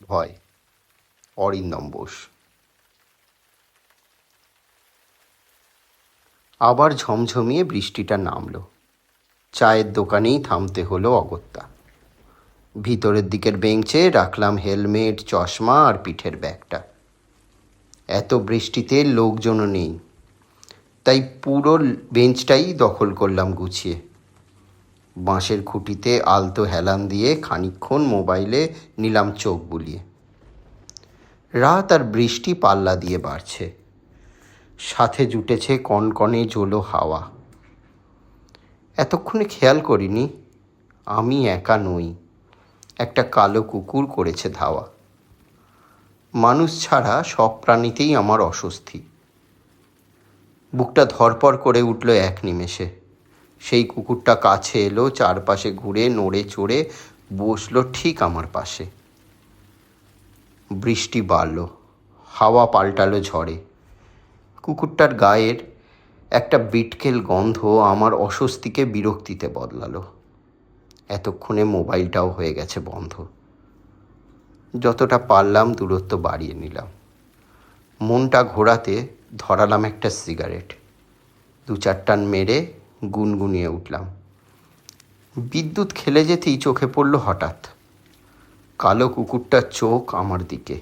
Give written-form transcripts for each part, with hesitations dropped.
ভয়। অরিন্দম বোস। আবার ঝমঝমিয়ে বৃষ্টিটা নামল। চায়ের দোকানেই থামতে হলো অগত্যা। ভিতরের দিকের বেঞ্চে রাখলাম হেলমেট, চশমা আর পিঠের ব্যাগটা। এত বৃষ্টিতে লোকজনও নেই, তাই পুরো বেঞ্চটাই দখল করলাম গুছিয়ে। বাঁশের খুঁটিতে আলতো হেলান দিয়ে খানিকক্ষণ মোবাইলে নিলাম চোখ বুলিয়ে। রাত আর বৃষ্টি পাল্লা দিয়ে বাড়ছে, সাথে জুটেছে কনকনে জোলো হাওয়া। এতক্ষণে খেয়াল করিনি আমি একা নই, একটা কালো কুকুর করেছে ধাওয়া। মানুষ ছাড়া সব প্রাণীতেই আমার অস্বস্তি। বুকটা ধরপড় করে উঠল এক নিমেষে। সেই কুকুরটা কাছে এলো, চারপাশে ঘুরে নড়ে চড়ে বসলো ঠিক আমার পাশে। বৃষ্টি বাড়ল, হাওয়া পাল্টালো ঝড়ে। কুকুরটার গায়ের একটা বিটকেল গন্ধ আমার অস্বস্তিকে বিরক্তিতে বদলালো। এতক্ষণে মোবাইলটাও হয়ে গেছে বন্ধ। যতটা পারলাম দূরত্ব বাড়িয়ে নিলাম। মনটা ঘোরাতে ধরালাম একটা সিগারেট। 2-4 টান মেরে গুনগুনিয়ে উঠলাম। বিদ্যুৎ খেলে যেতেই চোখে পড়ল হঠাৎ কালো কুকুরটার চোখ আমার দিকে।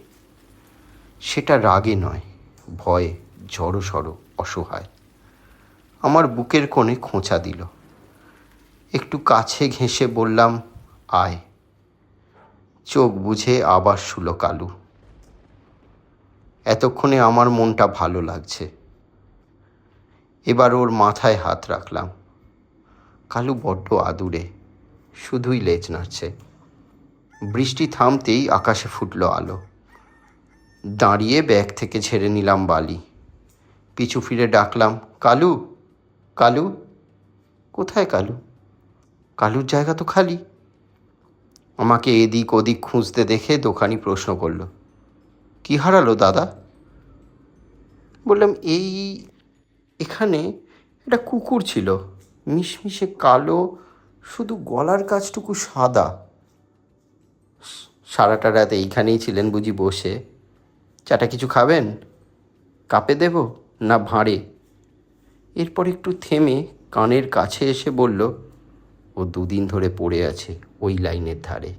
সেটা রাগে নয়, ভয়ে, জড়সড়, অসহায়। আমার বুকের কোণে খোঁচা দিল। একটু কাছে ঘেঁষে বললাম, আয়। চোখ বুঝে আবার শুলো কালু। এতক্ষণে আমার মনটা ভালো লাগছে। এবার ওর মাথায় হাত রাখলাম। কালু বড্ড আদুরে, শুধুই লেজ নাড়ছে। বৃষ্টি থামতেই আকাশে ফুটলো আলো। দাঁড়িয়ে ব্যাগ থেকে ঝেড়ে নিলাম বালি। পিছু ফিরে ডাকলাম, কালু, কালু। কোথায় কালু? কালুর জায়গা তো খালি। আমাকে এদিক ওদিক খুঁজতে দেখে দোকানি প্রশ্ন করল, কি হারালো দাদা? বললাম, এখানে একটা কুকুর ছিল, মিশমিশে কালো, শুধু গলার কাছটুকু সাদা। সারাটা রাত এইখানেই ছিলেন বুঝি বসে? চাটা কিছু খাবেন? কাপে দেব না ভাঁড়ে? এরপর একটু থেমে কানের কাছে এসে বলল, ও 2 দিন ধরে পড়ে আছে ওই লাইনের ধারে।